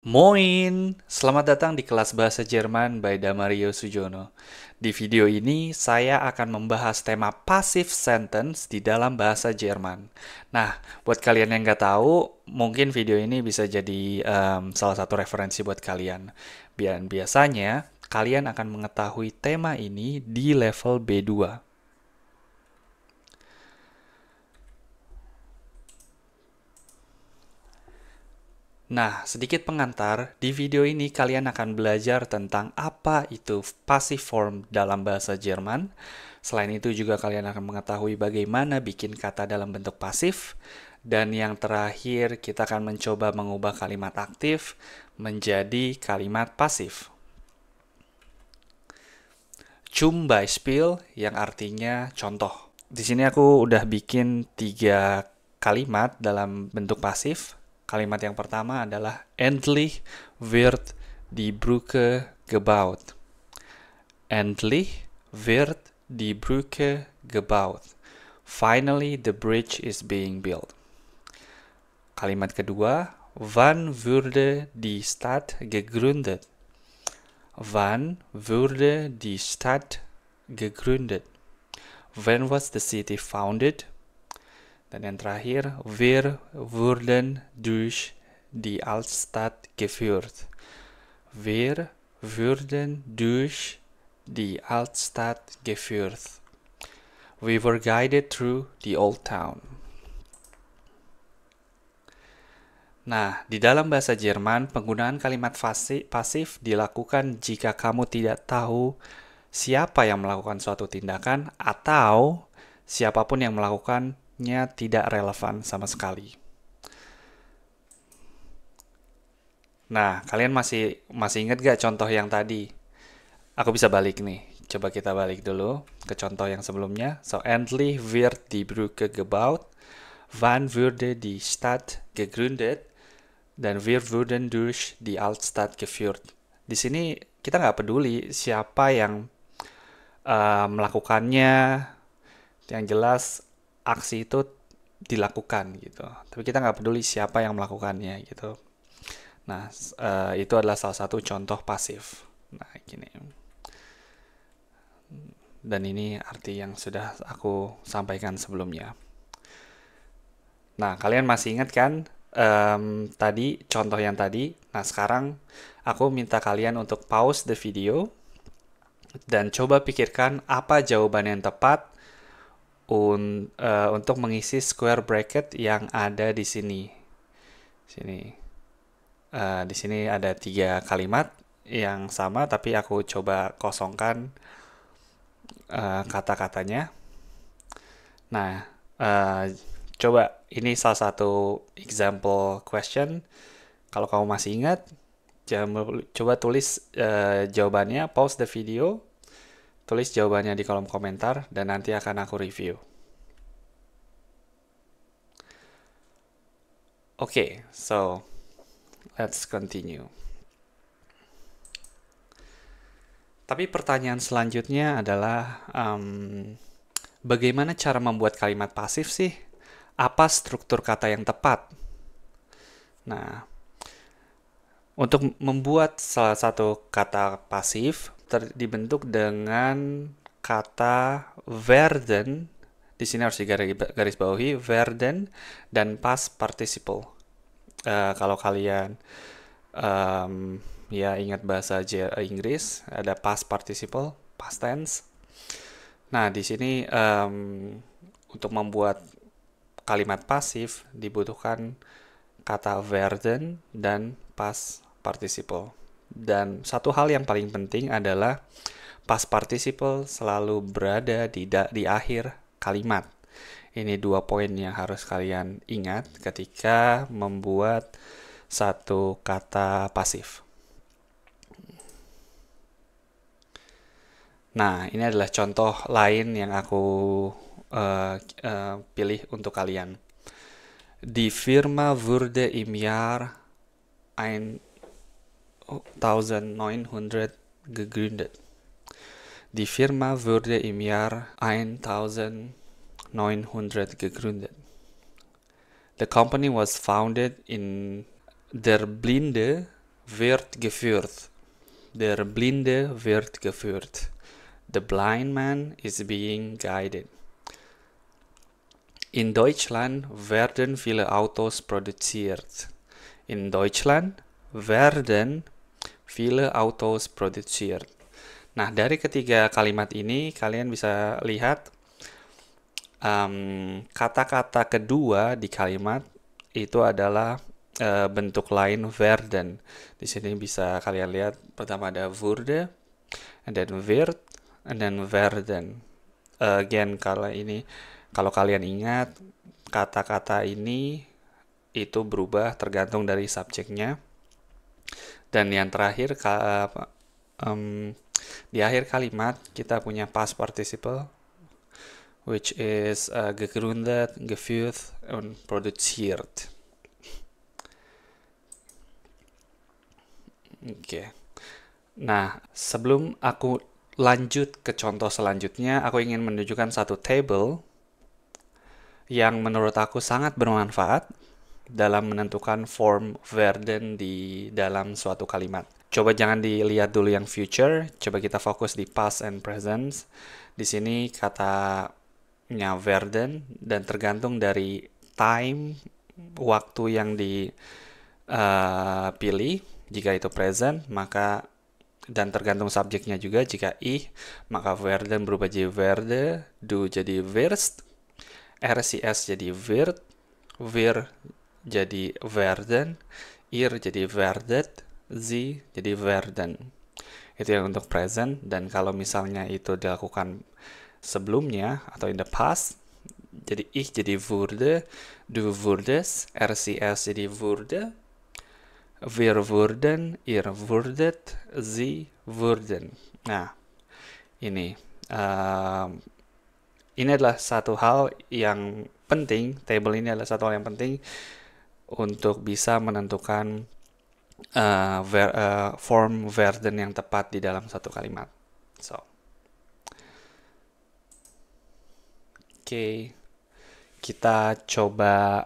Moin, selamat datang di kelas bahasa Jerman by Damario Sujono. Di video ini, saya akan membahas tema passive sentence di dalam bahasa Jerman. Nah, buat kalian yang nggak tahu, mungkin video ini bisa jadi salah satu referensi buat kalian. Biasanya, kalian akan mengetahui tema ini di level B2. Nah, sedikit pengantar, di video ini kalian akan belajar tentang apa itu passive form dalam bahasa Jerman. Selain itu juga kalian akan mengetahui bagaimana bikin kata dalam bentuk pasif. Dan yang terakhir, kita akan mencoba mengubah kalimat aktif menjadi kalimat pasif. Zum Beispiel yang artinya contoh. Di sini aku udah bikin 3 kalimat dalam bentuk pasif. Kalimat yang pertama adalah Endlich wird die Brücke gebaut. Endlich wird die Brücke gebaut. Finally, the bridge is being built. Kalimat kedua, wann wurde die Stadt gegründet? Wann wurde die Stadt gegründet? When was the city founded? Dan yang terakhir, wir wurden durch die Altstadt geführt. Wir wurden durch die Altstadt geführt. We were guided through the old town. Nah, di dalam bahasa Jerman, penggunaan kalimat pasif dilakukan jika kamu tidak tahu siapa yang melakukan suatu tindakan atau siapapun yang melakukannya tidak relevan sama sekali. Nah, kalian masih ingat gak contoh yang tadi? Aku bisa balik nih. Coba kita balik dulu ke contoh yang sebelumnya. So, endlich wird die Brücke gebaut. Wann wurde die Stadt gegründet? Dan wir wurden durch die Altstadt geführt. Di sini kita nggak peduli siapa yang melakukannya. Yang jelas aksi itu dilakukan gitu. Tapi kita nggak peduli siapa yang melakukannya gitu. Nah, itu adalah salah satu contoh pasif. Nah, gini. Dan ini arti yang sudah aku sampaikan sebelumnya. Nah, kalian masih ingat kan tadi contoh yang tadi? Nah, sekarang aku minta kalian untuk pause the video dan coba pikirkan apa jawaban yang tepat untuk mengisi square bracket yang ada di sini. Di sini ada 3 kalimat yang sama, tapi aku coba kosongkan kata-katanya. Nah, coba ini salah satu example question. Kalau kamu masih ingat, coba tulis jawabannya, pause the video, tulis jawabannya di kolom komentar, dan nanti akan aku review. Okay, so let's continue. Tapi pertanyaan selanjutnya adalah bagaimana cara membuat kalimat pasif sih? Apa struktur kata yang tepat? Nah, untuk membuat salah satu kata pasif dibentuk dengan kata werden. Di sini harus digaris bawahi werden dan past participle. Kalau kalian ya ingat bahasa Inggris, ada past participle, past tense. Nah, di sini untuk membuat kalimat pasif dibutuhkan kata werden dan past participle. Dan satu hal yang paling penting adalah past participle selalu berada di akhir kalimat. Ini 2 poin yang harus kalian ingat ketika membuat satu kata pasif. Nah, ini adalah contoh lain yang aku pilih untuk kalian. Die Firma wurde im Jahr 1900 gegründet. Die Firma wurde im Jahr 1900 gegründet. The company was founded in der Blinde wird geführt. Der Blinde wird geführt. The blind man is being guided. In Deutschland werden viele Autos produziert. In Deutschland werden viele Autos produziert. Nah, dari ketiga kalimat ini kalian bisa lihat kata-kata kedua di kalimat itu adalah bentuk lain werden. Di sini bisa kalian lihat pertama ada wurde, and then wird, and then werden. Again, kalau kalian ingat kata-kata ini itu berubah tergantung dari subjeknya. Dan yang terakhir di akhir kalimat kita punya past participle, which is gegründet, geführt, und produziert. Oke. Nah, sebelum aku lanjut ke contoh selanjutnya, aku ingin menunjukkan satu table yang menurut aku sangat bermanfaat dalam menentukan form werden di dalam suatu kalimat. Coba jangan dilihat dulu yang future, coba kita fokus di past and present. Di sini katanya werden dan tergantung dari time, waktu yang dipilih. Jika itu present, maka dan tergantung subjeknya juga. Jika maka werden berubah jadi werde, du jadi wirst, RCS jadi wird, wir jadi werden, ihr jadi werdet, sie jadi werden. Itu yang untuk present. Dan kalau misalnya itu dilakukan sebelumnya atau in the past, jadi ich jadi wurde, du wurdest, RCS jadi wurde, wir wurden, ihr wurdet, sie wurden. Nah, ini adalah satu hal yang penting, table ini adalah satu hal yang penting untuk bisa menentukan form werden yang tepat di dalam satu kalimat. Oke. Kita coba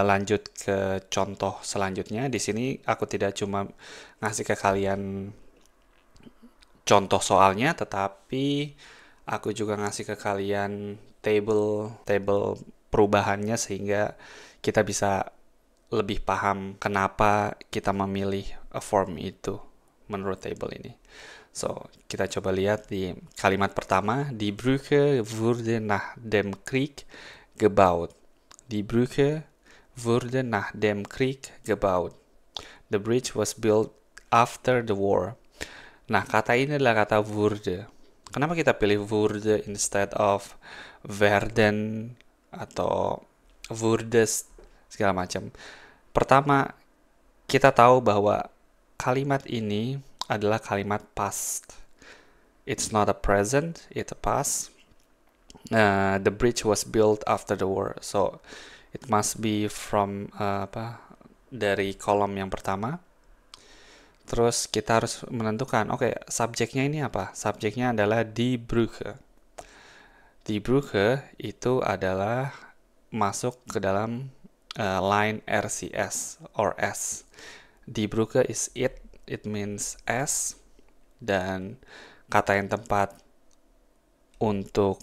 lanjut ke contoh selanjutnya. Di sini aku tidak cuma ngasih ke kalian contoh soalnya, tetapi aku juga ngasih ke kalian table perubahannya sehingga kita bisa lebih paham kenapa kita memilih form itu menurut table ini. So, kita coba lihat di kalimat pertama. Die Brücke wurde nach dem Krieg gebaut. Die Brücke wurde nach dem Krieg gebaut. The bridge was built after the war. Nah, kata ini adalah kata wurde. Kenapa kita pilih wurde instead of werden atau wurdes segala macam? Pertama, kita tahu bahwa kalimat ini adalah kalimat past. It's not a present, it's a past. The bridge was built after the war, so it must be from dari kolom yang pertama. Terus kita harus menentukan, subjeknya ini apa? Subjeknya adalah die Brücke. Die Brücke itu adalah masuk ke dalam line RCS or S. Die Brücke is it means S, dan kata yang tepat untuk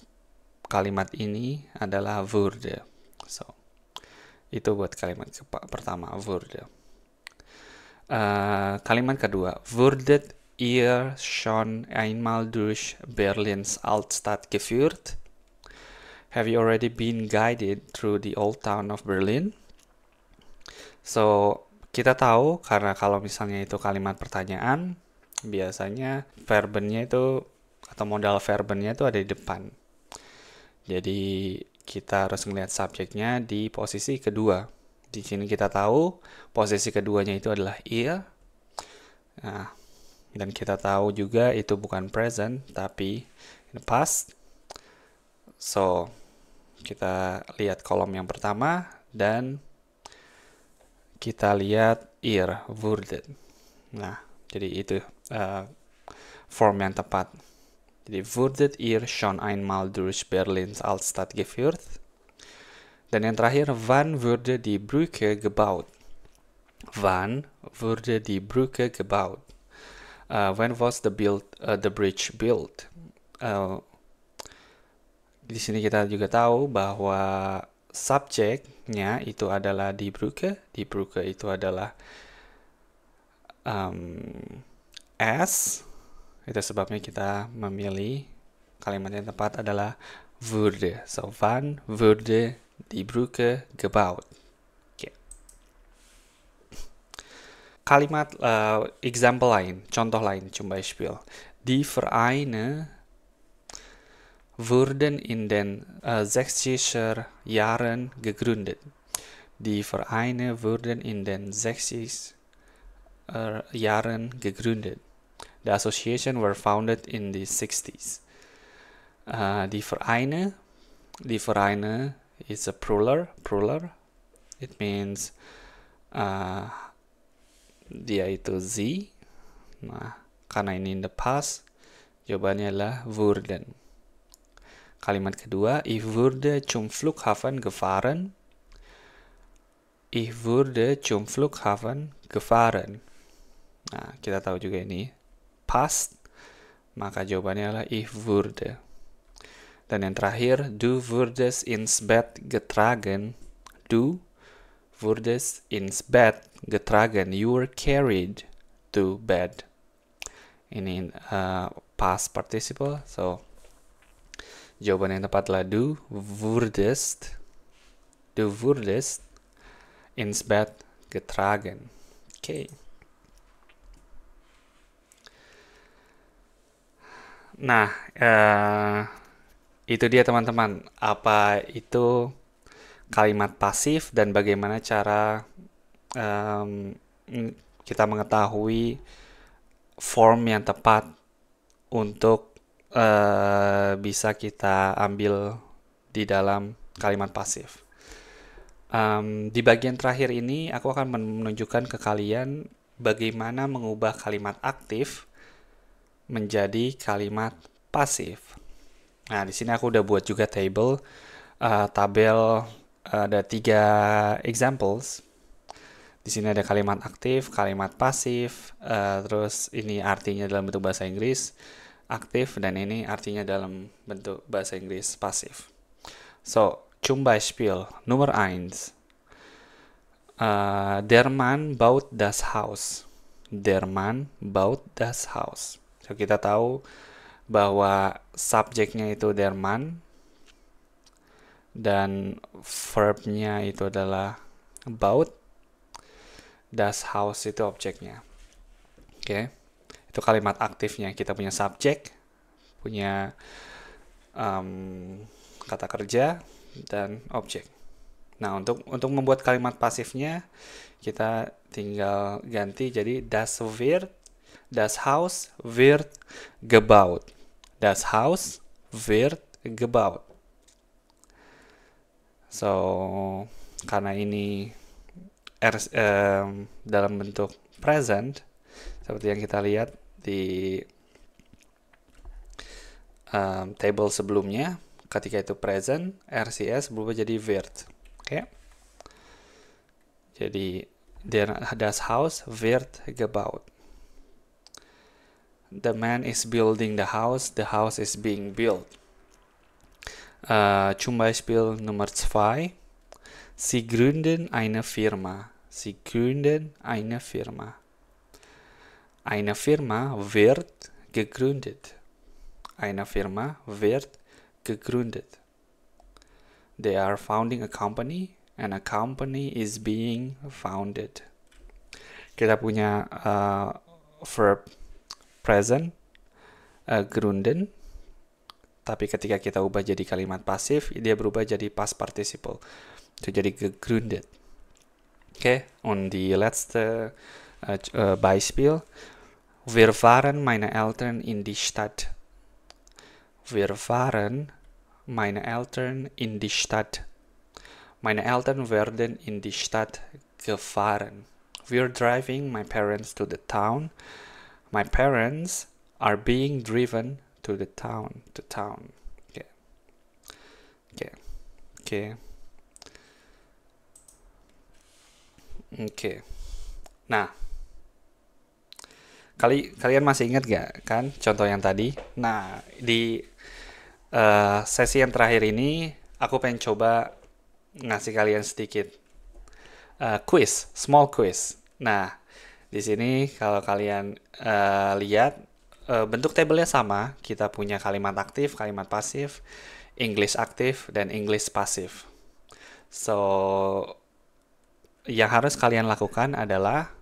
kalimat ini adalah wurde. So, itu buat kalimat pertama, wurde. Kalimat kedua, wurdet ihr schon einmal durch Berlins Altstadt geführt? Have you already been guided through the old town of Berlin? So, kita tahu karena kalau misalnya itu kalimat pertanyaan, biasanya verbennya itu atau modal verbennya itu ada di depan. Jadi kita harus melihat subjeknya di posisi kedua. Di sini kita tahu posisi keduanya itu adalah ihr. Nah, dan kita tahu juga itu bukan present tapi in the past. So, kita lihat kolom yang pertama dan kita lihat ihr wurdet. Nah, jadi itu form yang tepat. Jadi wurdet ihr schon einmal durch Berlins Altstadt geführt? Dan yang terakhir, wann wurde die Brücke gebaut? Wann wurde die Brücke gebaut? When was the bridge built? Di sini kita juga tahu bahwa subjeknya itu adalah die Brücke. Die Brücke itu adalah S. Itu sebabnya kita memilih kalimat yang tepat adalah wurde. So, wann wurde die Brücke gebaut? Okay. Kalimat example lain, contoh lain, zum Beispiel. Die Vereine wurden in den 60er Jahren gegründet. Die Vereine wurden in den 60er Jahren gegründet. The association were founded in the 60s. Die Vereine is a plural. It means dia itu sie. Nah, karena ini in the past, jawabannya adalah wurden. Kalimat kedua, ich wurde zum Flughafen gefahren. Ich wurde zum Flughafen gefahren. Nah, kita tahu juga ini past, maka jawabannya adalah ich wurde. Dan yang terakhir, du wurdest ins Bett getragen. Du wurdest ins Bett getragen. You were carried to bed. Ini past participle, so jawaban yang tepat adalah du wurdest ins Bett getragen. Oke. Nah, itu dia teman-teman. Apa itu kalimat pasif dan bagaimana cara kita mengetahui form yang tepat untuk bisa kita ambil di dalam kalimat pasif. Di bagian terakhir ini aku akan menunjukkan ke kalian bagaimana mengubah kalimat aktif menjadi kalimat pasif. Nah, di sini aku udah buat juga tabel ada 3 examples. Di sini ada kalimat aktif, kalimat pasif, terus ini artinya dalam bentuk bahasa Inggris aktif, dan ini artinya dalam bentuk bahasa Inggris pasif. So, zum Beispiel Nummer 1. Der Mann baut das Haus. Der Mann baut das Haus. So, kita tahu bahwa subjeknya itu der Mann dan verbnya itu adalah baut. Das Haus itu objeknya. Oke. Itu kalimat aktifnya. Kita punya subjek, punya kata kerja, dan objek. Nah, untuk membuat kalimat pasifnya, kita tinggal ganti jadi das Haus wird gebaut. Das Haus wird gebaut. So, karena ini dalam bentuk present, seperti yang kita lihat di table sebelumnya, ketika itu present, RCS berubah jadi wird. Oke? Jadi, das Haus wird gebaut. The man is building the house is being built. Zum Beispiel Nummer 2. Sie gründen eine Firma. Sie gründen eine Firma. Eine Firma wird gegründet. Eine Firma wird gegründet. They are founding a company, and a company is being founded. Kita punya verb present, gründen, tapi ketika kita ubah jadi kalimat pasif, dia berubah jadi past participle. Itu jadi gegründet. Okay, und die letzte Beispiel. Wir fahren meine Eltern in die Stadt. Wir fahren meine Eltern in die Stadt. Meine Eltern werden in die Stadt gefahren. We're driving my parents to the town. My parents are being driven to the town. Okay. Nah, kalian masih ingat gak kan contoh yang tadi? Nah, di sesi yang terakhir ini aku pengen coba ngasih kalian sedikit quiz, small quiz. Nah, di sini kalau kalian lihat bentuk tabelnya sama, kita punya kalimat aktif, kalimat pasif, English aktif, dan English pasif. So, yang harus kalian lakukan adalah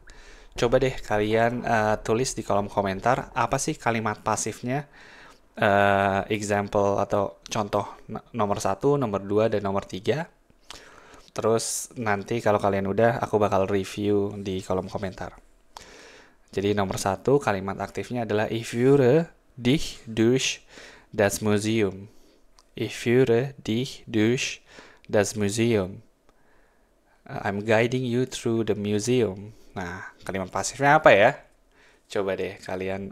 coba deh kalian tulis di kolom komentar apa sih kalimat pasifnya, example atau contoh nomor 1, nomor 2, dan nomor 3. Terus nanti kalau kalian udah, aku bakal review di kolom komentar. Jadi nomor 1 kalimat aktifnya adalah ich führe dich durch das Museum. Ich führe dich durch das Museum. I'm guiding you through the museum. Nah, kalimat pasifnya apa ya? Coba deh kalian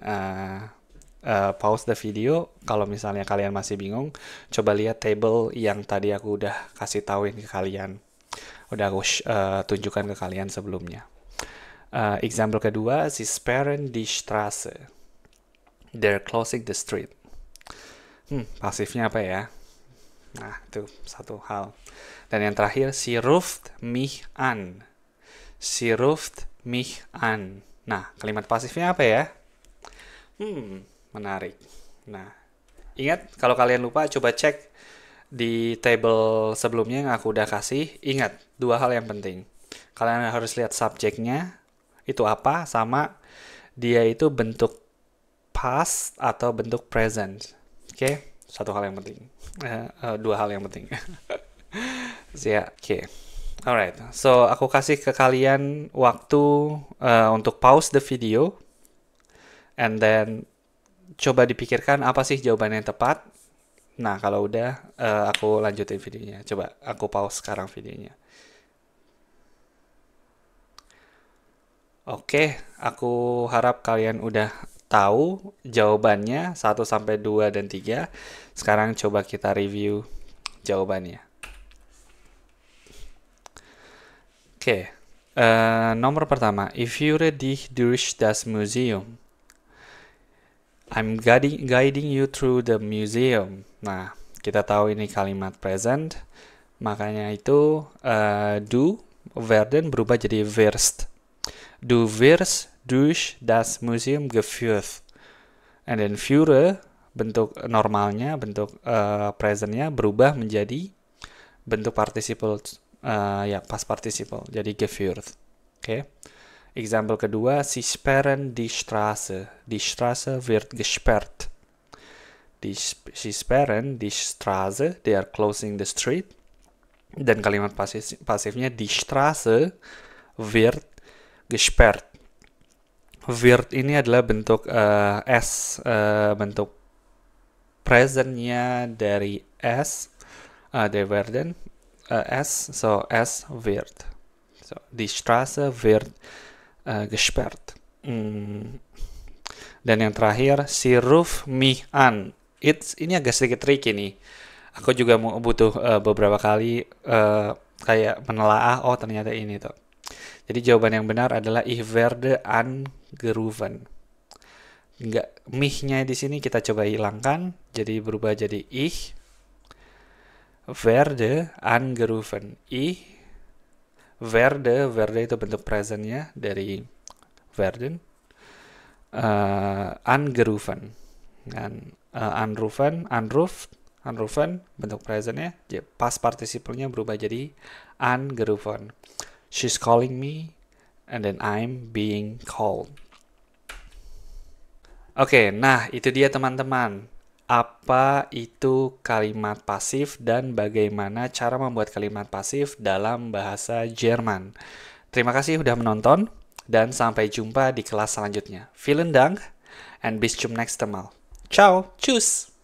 pause the video. Kalau misalnya kalian masih bingung, coba lihat table yang tadi aku udah kasih tauin ke kalian. Udah aku tunjukkan ke kalian sebelumnya. Example kedua, sie sperren die Straße. They're closing the street. Pasifnya apa ya? Nah, itu satu hal. Dan yang terakhir, sie ruft mich an. Sie ruft mich an. Nah, kalimat pasifnya apa ya? Menarik. Nah, ingat, kalau kalian lupa, coba cek di table sebelumnya yang aku udah kasih. Ingat, dua hal yang penting. Kalian harus lihat subjeknya, itu apa, sama dia itu bentuk past atau bentuk present. Oke? Satu hal yang penting. Dua hal yang penting. Oke. Alright. So, aku kasih ke kalian waktu untuk pause the video. And then, coba dipikirkan apa sih jawaban yang tepat. Nah, kalau udah, aku lanjutin videonya. Coba, aku pause sekarang videonya. Oke, aku harap kalian udah tahu jawabannya 1 sampai 2 dan 3. Sekarang coba kita review jawabannya. Oke, nomor pertama, ich führe dich durch das Museum. I'm guiding you through the museum. Nah, kita tahu ini kalimat present, makanya itu du werden berubah jadi wirst. Du wirst durch das Museum geführt. And then führe, bentuk normalnya, bentuk presentnya berubah menjadi bentuk participle, past participle, jadi geführt. Oke. Example kedua, sie sperren die Straße. Die Straße wird gesperrt. Sie sperren die Straße, they are closing the street. Dan kalimat pasifnya, die Straße wird gesperrt. Wird ini adalah bentuk S, bentuk presentnya dari S, dari werden, S, so S wird. So, die Straße wird gesperrt. Dan yang terakhir, sie ruft mich an. Ini agak sedikit tricky nih. Aku juga butuh beberapa kali kayak menelaah, oh ternyata ini tuh. Jadi jawaban yang benar adalah ich werde angerufen. Enggak, mich-nya di sini kita coba hilangkan, jadi berubah jadi ich werde angerufen. Ich werde itu bentuk presentnya dari werden. Angerufen. Dan anrufen bentuk presentnya, past participle-nya berubah jadi angerufen. She's calling me, and then I'm being called. Oke, nah itu dia teman-teman. Apa itu kalimat pasif dan bagaimana cara membuat kalimat pasif dalam bahasa Jerman. Terima kasih sudah menonton dan sampai jumpa di kelas selanjutnya. Vielen Dank and bis zum nächsten Mal. Ciao, tschüss.